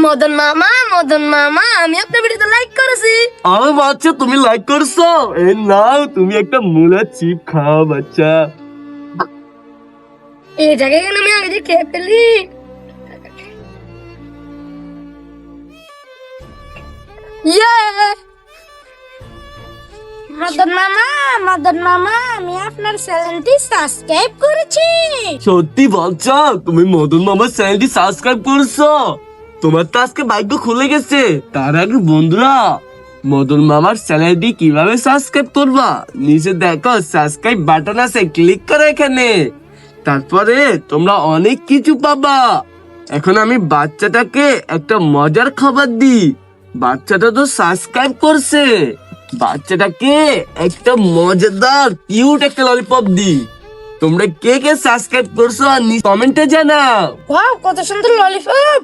মদন মামা, মদন মামা, আমি আপনার ভিডিওতে লাইক করেছি। আরে বাচ্চা, তুমি লাইক করছো? এই নাও, তুমি একটা মুলা চিপ খাও বাচ্চা। এই জায়গায় কেন আমি আগে খেয়ে ফেলি? ইয়ে! মদন মামা, মদন মামা, আমি আপনার চ্যানেলটি সাবস্ক্রাইব করেছি। সত্যি বাচ্চা, তুমি মদন মামার চ্যানেলটি সাবস্ক্রাইব করছো? তোমার তো আজকে ভাগ্য খুলে গেছে। তার আগে বন্ধুরা, মদন মামার চ্যানেলটি কিভাবে সাবস্ক্রাইব করবা, নিচে দেখো সাবস্ক্রাইব বাটন আছে, ক্লিক করো এখানে। তারপরে তোমরা অনেক কিছু পাবা। এখন আমি বাচ্চাটাকে একটা মজার খাবার দিই। বাচ্চাটা তো সাবস্ক্রাইব করছে, বাচ্চাটাকে একটা মজাদার কিউট একটা ললিপপ দিই। তোমরা কে কে সাবস্ক্রাইব করছো আর কমেন্টে জানাও। ওয়াও, কত সুন্দর ললিপপ!